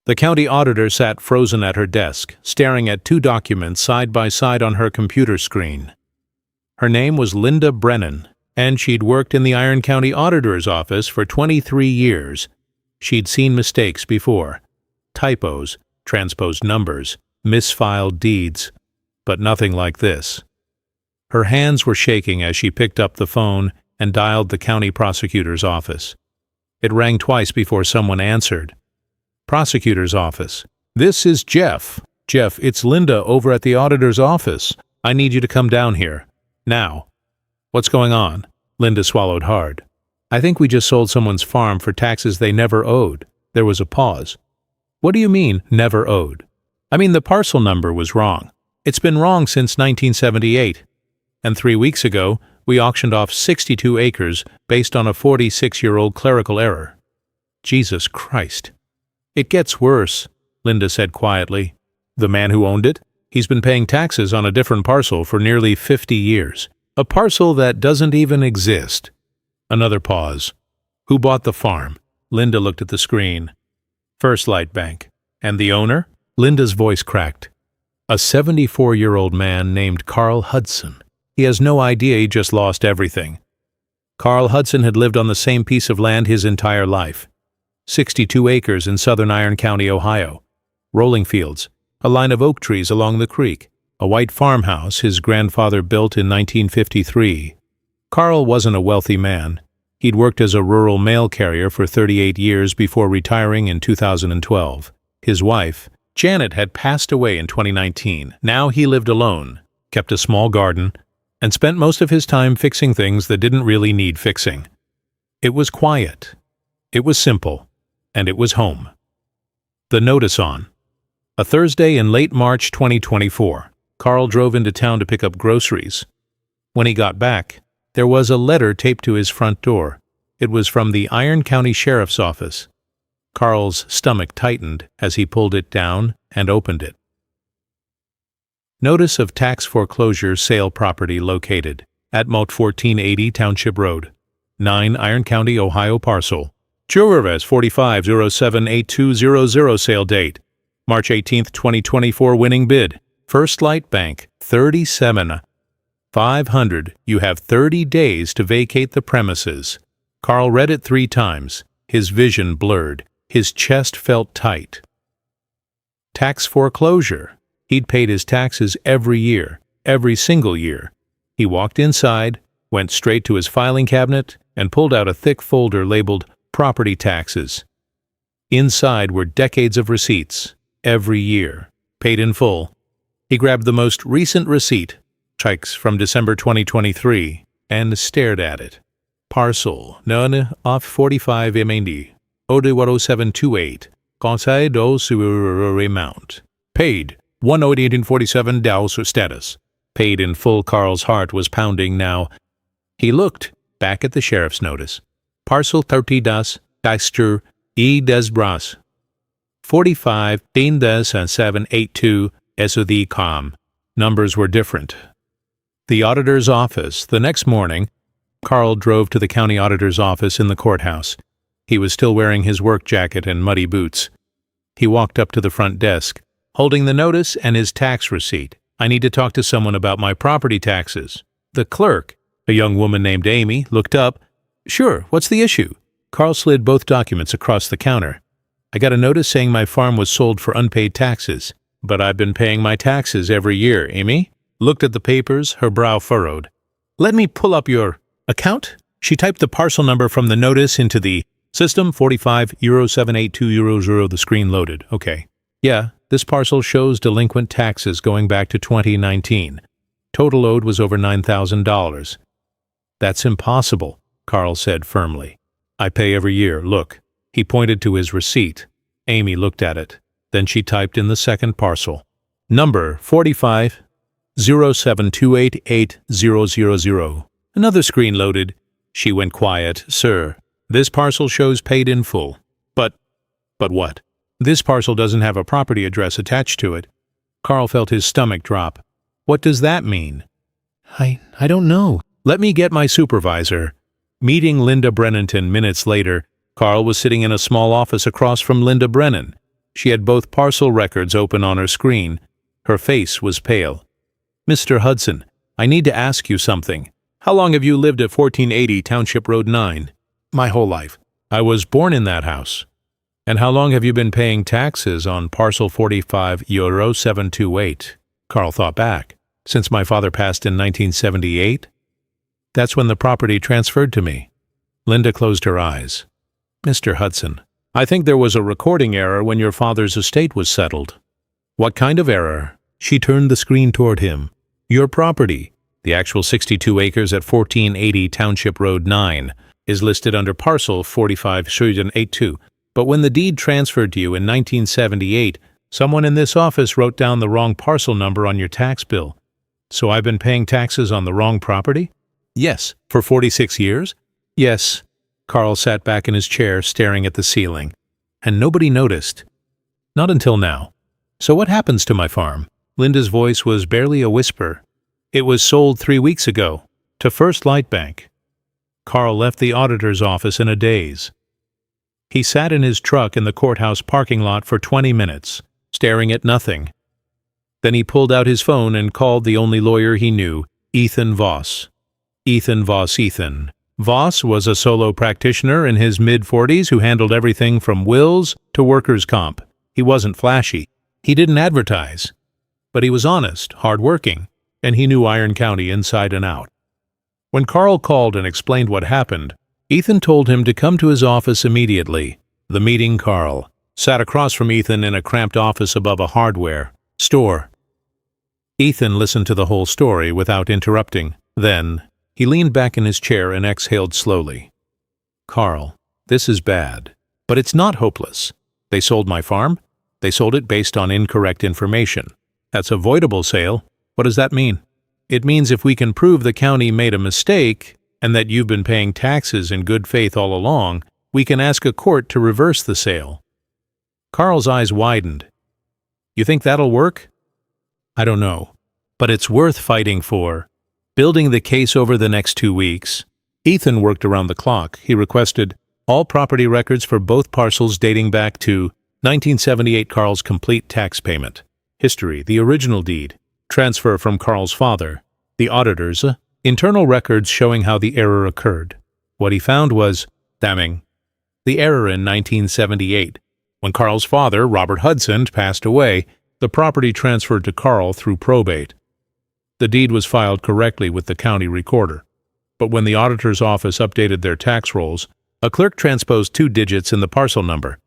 The county auditor sat frozen at her desk, staring at two documents side by side on her computer screen. Her name was Linda Brennan, and she'd worked in the Iron County Auditor's office for 23 years. She'd seen mistakes before. Typos, transposed numbers, misfiled deeds, but nothing like this. Her hands were shaking as she picked up the phone and dialed the county prosecutor's office. It rang twice before someone answered. Prosecutor's office. This is Jeff. Jeff, it's Linda over at the auditor's office. I need you to come down here. Now. What's going on? Linda swallowed hard. I think we just sold someone's farm for taxes they never owed. There was a pause. What do you mean, never owed? I mean, the parcel number was wrong. It's been wrong since 1978. And 3 weeks ago, we auctioned off 62 acres based on a 46-year-old clerical error. Jesus Christ. It gets worse, Linda said quietly. The man who owned it? He's been paying taxes on a different parcel for nearly 50 years. A parcel that doesn't even exist. Another pause. Who bought the farm? Linda looked at the screen. First Light Bank. And the owner? Linda's voice cracked. A 74-year-old man named Carl Hudson. He has no idea he just lost everything. Carl Hudson had lived on the same piece of land his entire life. 62 acres in southern Iron County, Ohio. Rolling fields, a line of oak trees along the creek, a white farmhouse his grandfather built in 1953. Carl wasn't a wealthy man. He'd worked as a rural mail carrier for 38 years before retiring in 2012. His wife, Janet, had passed away in 2019. Now he lived alone, kept a small garden, and spent most of his time fixing things that didn't really need fixing. It was quiet. It was simple. And it was home. The notice on. A Thursday in late March 2024, Carl drove into town to pick up groceries. When he got back, there was a letter taped to his front door. It was from the Iron County Sheriff's Office. Carl's stomach tightened as he pulled it down and opened it. Notice of tax foreclosure sale property located at Moat 1480 Township Road, 9 Iron County, Ohio parcel. Churres 45078200 sale date, March 18, 2024 winning bid, First Light Bank, 37,500. You have 30 days to vacate the premises. Carl read it 3 times. His vision blurred. His chest felt tight. Tax foreclosure. He'd paid his taxes every year, every single year. He walked inside, went straight to his filing cabinet, and pulled out a thick folder labeled Property Taxes. Inside were decades of receipts, every year, paid in full. He grabbed the most recent receipt, checks from December 2023, and stared at it. Parcel, none off 45 MND, Ode1728, Conseil do sur amount. Paid, $118.47 status. Paid in full. Carl's heart was pounding now. He looked back at the sheriff's notice. Parcel 30 das Geister e des Bras. 45 10 des 782 SOD com. Numbers were different. The auditor's office. The next morning, Carl drove to the county auditor's office in the courthouse. He was still wearing his work jacket and muddy boots. He walked up to the front desk, holding the notice and his tax receipt. I need to talk to someone about my property taxes. The clerk, a young woman named Amy, looked up. Sure, what's the issue? Carl slid both documents across the counter. I got a notice saying my farm was sold for unpaid taxes, but I've been paying my taxes every year. Amy looked at the papers, her brow furrowed. Let me pull up your account. She typed the parcel number from the notice into the system. 45078200. The screen loaded. Okay. Yeah, this parcel shows delinquent taxes going back to 2019. Total owed was over $9,000. That's impossible, Carl said firmly. I pay every year. Look. He pointed to his receipt. Amy looked at it. Then she typed in the second parcel. Number 4507288000. Another screen loaded. She went quiet. Sir, this parcel shows paid in full. But what? This parcel doesn't have a property address attached to it. Carl felt his stomach drop. What does that mean? I don't know. Let me get my supervisor. Meeting Linda Brennan minutes later, Carl was sitting in a small office across from Linda Brennan. She had both parcel records open on her screen. Her face was pale. "Mr. Hudson, I need to ask you something. How long have you lived at 1480 Township Road 9? "My whole life. I was born in that house." "And how long have you been paying taxes on parcel 45 euro 728? Carl thought back. "Since my father passed in 1978? That's when the property transferred to me." Linda closed her eyes. "Mr. Hudson, I think there was a recording error when your father's estate was settled." "What kind of error?" She turned the screen toward him. "Your property, the actual 62 acres at 1480 Township Road 9, is listed under parcel 45 82. But when the deed transferred to you in 1978, someone in this office wrote down the wrong parcel number on your tax bill. So I've been paying taxes on the wrong property?" "Yes." "For 46 years?" "Yes." Carl sat back in his chair, staring at the ceiling. "And nobody noticed?" "Not until now." "So what happens to my farm?" Linda's voice was barely a whisper. "It was sold 3 weeks ago, to First Light Bank." Carl left the auditor's office in a daze. He sat in his truck in the courthouse parking lot for 20 minutes, staring at nothing. Then he pulled out his phone and called the only lawyer he knew, Ethan Voss. Ethan Voss. Voss was a solo practitioner in his mid-40s who handled everything from wills to workers' comp. He wasn't flashy. He didn't advertise. But he was honest, hard-working, and he knew Iron County inside and out. When Carl called and explained what happened, Ethan told him to come to his office immediately. The meeting Carl sat across from Ethan in a cramped office above a hardware store. Ethan listened to the whole story without interrupting. Then, he leaned back in his chair and exhaled slowly. "Carl, this is bad. But it's not hopeless. They sold my farm. They sold it based on incorrect information. That's a voidable sale. What does that mean? It means if we can prove the county made a mistake and that you've been paying taxes in good faith all along, we can ask a court to reverse the sale." Carl's eyes widened. "You think that'll work?" "I don't know. But it's worth fighting for." Building the case over the next 2 weeks, Ethan worked around the clock. He requested all property records for both parcels dating back to 1978, Carl's complete tax payment, history, the original deed, transfer from Carl's father, the auditors, internal records showing how the error occurred. What he found was damning. The error in 1978. When Carl's father, Robert Hudson, passed away, the property transferred to Carl through probate. The deed was filed correctly with the county recorder. But when the auditor's office updated their tax rolls, a clerk transposed 2 digits in the parcel number.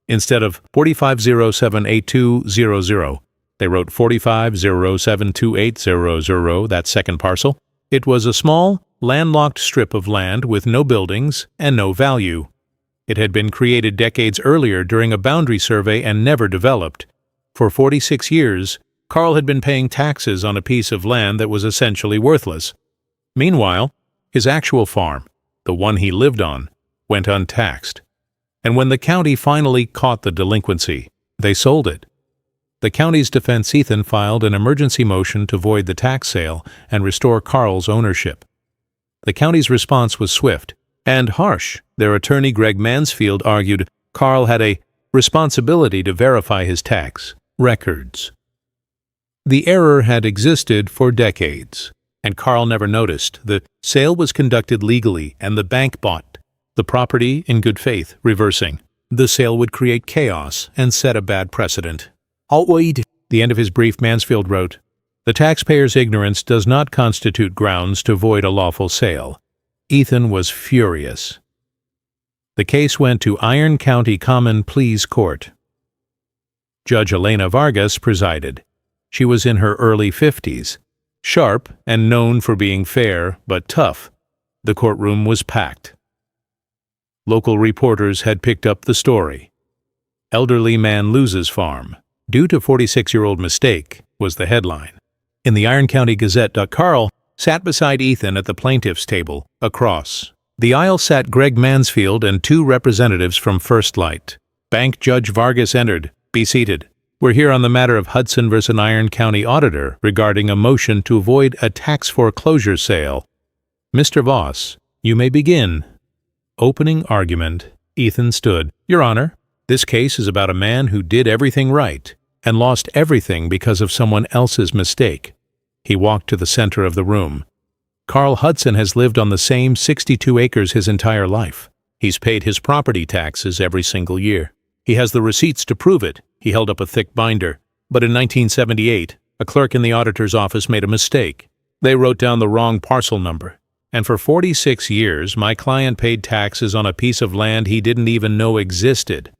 Instead of 45078200, they wrote 45072800, that second parcel. It was a small, landlocked strip of land with no buildings and no value. It had been created decades earlier during a boundary survey and never developed. For 46 years, Carl had been paying taxes on a piece of land that was essentially worthless. Meanwhile, his actual farm, the one he lived on, went untaxed. And when the county finally caught the delinquency, they sold it. The county's defense Ethan filed an emergency motion to void the tax sale and restore Carl's ownership. The county's response was swift and harsh. Their attorney Greg Mansfield argued Carl had a responsibility to verify his tax records. The error had existed for decades, and Carl never noticed. The sale was conducted legally, and the bank bought the property in good faith, reversing. The sale would create chaos and set a bad precedent. At the end of his brief, Mansfield wrote, "The taxpayer's ignorance does not constitute grounds to void a lawful sale." Ethan was furious. The case went to Iron County Common Pleas Court. Judge Elena Vargas presided. She was in her early 50s, sharp and known for being fair but tough. The courtroom was packed. Local reporters had picked up the story. "Elderly man loses farm due to 46-year-old mistake" was the headline. In the Iron County Gazette, Carl sat beside Ethan at the plaintiff's table, across. The aisle sat Greg Mansfield and 2 representatives from First Light. Bank Judge Vargas entered. "Be seated. We're here on the matter of Hudson versus Iron County Auditor regarding a motion to avoid a tax foreclosure sale. Mr. Voss, you may begin." Opening argument. Ethan stood. "Your Honor, This case is about a man who did everything right and lost everything because of someone else's mistake. He walked to the center of the room. Carl Hudson has lived on the same 62 acres his entire life. He's paid his property taxes every single year. He has the receipts to prove it. He held up a thick binder. But in 1978, a clerk in the auditor's office made a mistake. They wrote down the wrong parcel number. And for 46 years, my client paid taxes on a piece of land he didn't even know existed.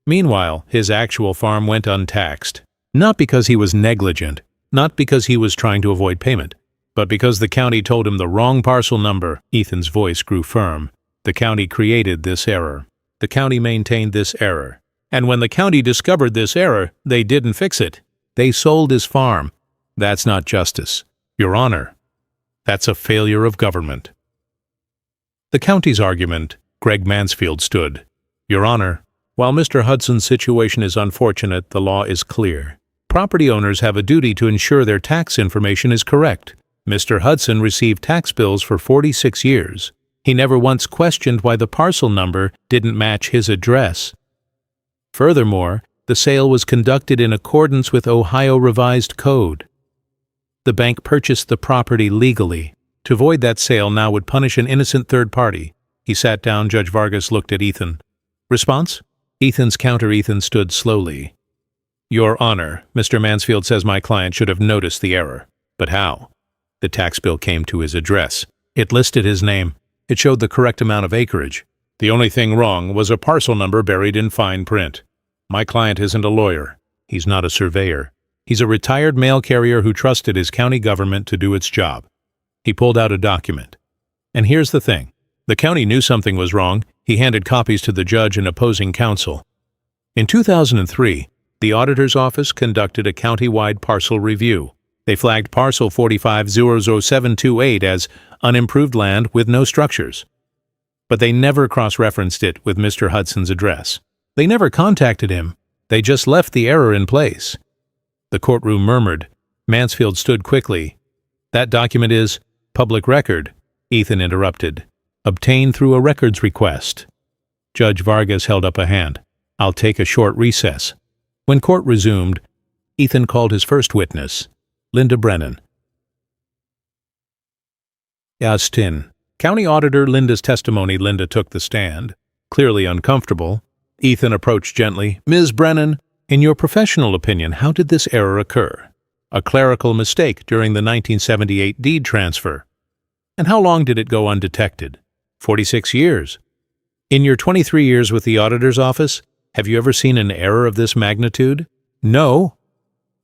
Meanwhile, his actual farm went untaxed. Not because he was negligent, not because he was trying to avoid payment, but because the county told him the wrong parcel number. Ethan's voice grew firm. The county created this error. The county maintained this error. And when the county discovered this error, they didn't fix it. They sold his farm. That's not justice, Your Honor. That's a failure of government. The county's argument, Greg Mansfield stood. Your Honor, while Mr. Hudson's situation is unfortunate, the law is clear. Property owners have a duty to ensure their tax information is correct. Mr. Hudson received tax bills for 46 years. He never once questioned why the parcel number didn't match his address. Furthermore, the sale was conducted in accordance with Ohio Revised Code. The bank purchased the property legally. To void that sale now would punish an innocent third party. He sat down. Judge Vargas looked at Ethan. Response? Ethan's counter. Ethan stood slowly. Your Honor, Mr. Mansfield says my client should have noticed the error. But how? The tax bill came to his address. It listed his name. It showed the correct amount of acreage. The only thing wrong was a parcel number buried in fine print. My client isn't a lawyer. He's not a surveyor. He's a retired mail carrier who trusted his county government to do its job. He pulled out a document. And here's the thing. The county knew something was wrong. He handed copies to the judge and opposing counsel. In 2003, the auditor's office conducted a county-wide parcel review. They flagged parcel 45000728 as unimproved land with no structures. But they never cross-referenced it with Mr. Hudson's address. They never contacted him. They just left the error in place. The courtroom murmured. Mansfield stood quickly. That document is public record, Ethan interrupted. Obtained through a records request. Judge Vargas held up a hand. I'll take a short recess. When court resumed, Ethan called his first witness, Linda Brennan. Austin. County Auditor Linda's testimony. Linda took the stand. Clearly uncomfortable, Ethan approached gently. Ms. Brennan, in your professional opinion, how did this error occur? A clerical mistake during the 1978 deed transfer. And how long did it go undetected? 46 years. In your 23 years with the auditor's office, have you ever seen an error of this magnitude? No.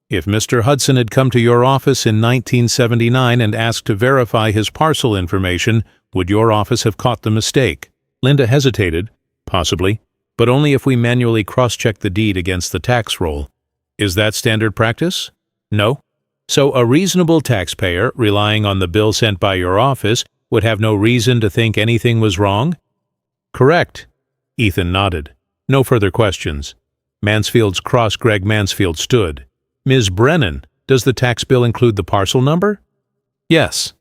If Mr. Hudson had come to your office in 1979 and asked to verify his parcel information, would your office have caught the mistake? Linda hesitated. Possibly, but only if we manually cross-check the deed against the tax roll. Is that standard practice? No. So a reasonable taxpayer, relying on the bill sent by your office, would have no reason to think anything was wrong? Correct. Ethan nodded. No further questions. Mansfield's cross. Greg Mansfield stood. Ms. Brennan, does the tax bill include the parcel number? Yes.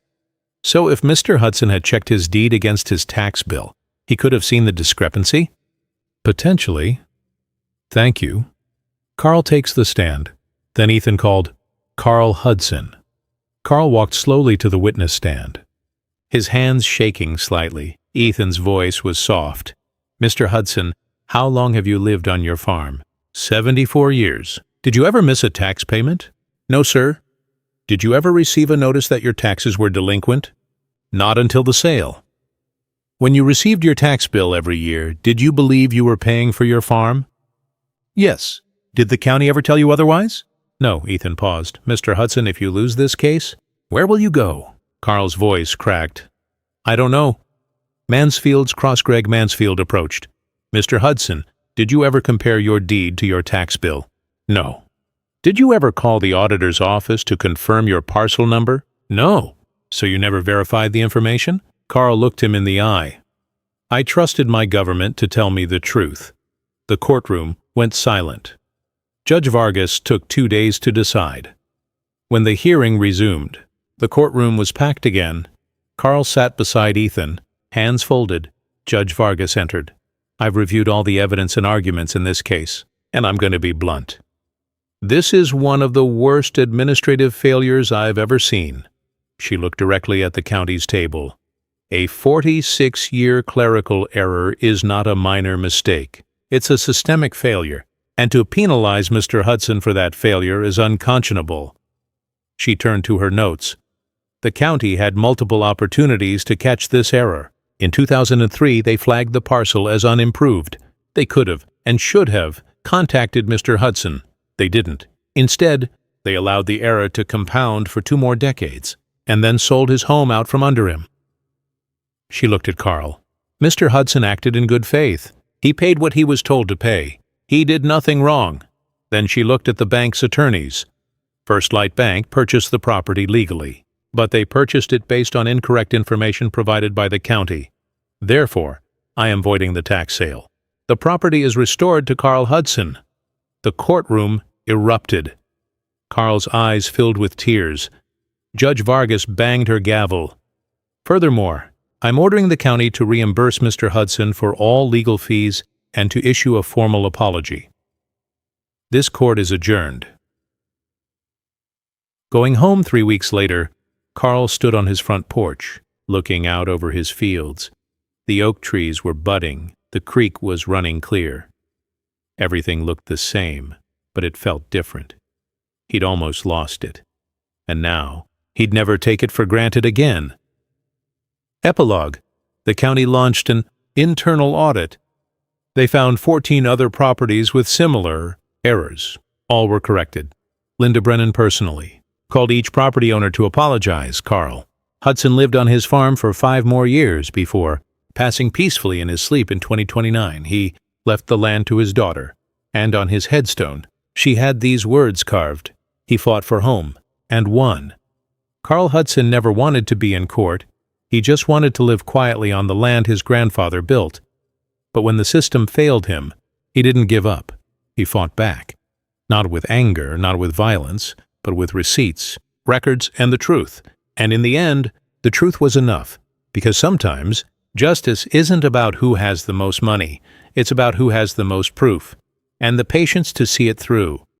So if Mr. Hudson had checked his deed against his tax bill, he could have seen the discrepancy? Potentially. Thank you. Carl takes the stand. Then Ethan called, Carl Hudson. Carl walked slowly to the witness stand. His hands shaking slightly. Ethan's voice was soft. Mr. Hudson, how long have you lived on your farm? 74 years. Did you ever miss a tax payment? No, sir. Did you ever receive a notice that your taxes were delinquent? Not until the sale. When you received your tax bill every year, did you believe you were paying for your farm? Yes. Did the county ever tell you otherwise? No. Ethan paused. Mr. Hudson, if you lose this case, where will you go? Carl's voice cracked. I don't know. Mansfield's cross. Greg Mansfield approached. Mr. Hudson, did you ever compare your deed to your tax bill? No. Did you ever call the auditor's office to confirm your parcel number? No. So you never verified the information? Carl looked him in the eye. I trusted my government to tell me the truth. The courtroom went silent. Judge Vargas took 2 days to decide. When the hearing resumed, the courtroom was packed again. Carl sat beside Ethan, hands folded. Judge Vargas entered. I've reviewed all the evidence and arguments in this case, and I'm going to be blunt. This is one of the worst administrative failures I've ever seen." She looked directly at the county's table. "A 46-year clerical error is not a minor mistake. It's a systemic failure, and to penalize Mr. Hudson for that failure is unconscionable." She turned to her notes. The county had multiple opportunities to catch this error. In 2003, they flagged the parcel as unimproved. They could have, and should have, contacted Mr. Hudson. They didn't. Instead, they allowed the error to compound for 2 more decades, and then sold his home out from under him. She looked at Carl. Mr. Hudson acted in good faith. He paid what he was told to pay. He did nothing wrong. Then she looked at the bank's attorneys. First Light Bank purchased the property legally, but they purchased it based on incorrect information provided by the county. Therefore, I am voiding the tax sale. The property is restored to Carl Hudson. The courtroom erupted. Carl's eyes filled with tears. Judge Vargas banged her gavel. "Furthermore, I'm ordering the county to reimburse Mr. Hudson for all legal fees and to issue a formal apology." This court is adjourned. Going home 3 weeks later, Carl stood on his front porch, looking out over his fields. The oak trees were budding, the creek was running clear. Everything looked the same, but it felt different. He'd almost lost it. And now, he'd never take it for granted again. Epilogue. The county launched an internal audit. They found 14 other properties with similar errors. All were corrected. Linda Brennan personally called each property owner to apologize. Carl Hudson lived on his farm for 5 more years before passing peacefully in his sleep in 2029. He left the land to his daughter, and on his headstone, she had these words carved: "He fought for home and won." Carl Hudson never wanted to be in court. He just wanted to live quietly on the land his grandfather built. But when the system failed him, he didn't give up. He fought back. Not with anger, not with violence, but with receipts, records, and the truth. And in the end, the truth was enough. Because sometimes, justice isn't about who has the most money. It's about who has the most proof, and the patience to see it through.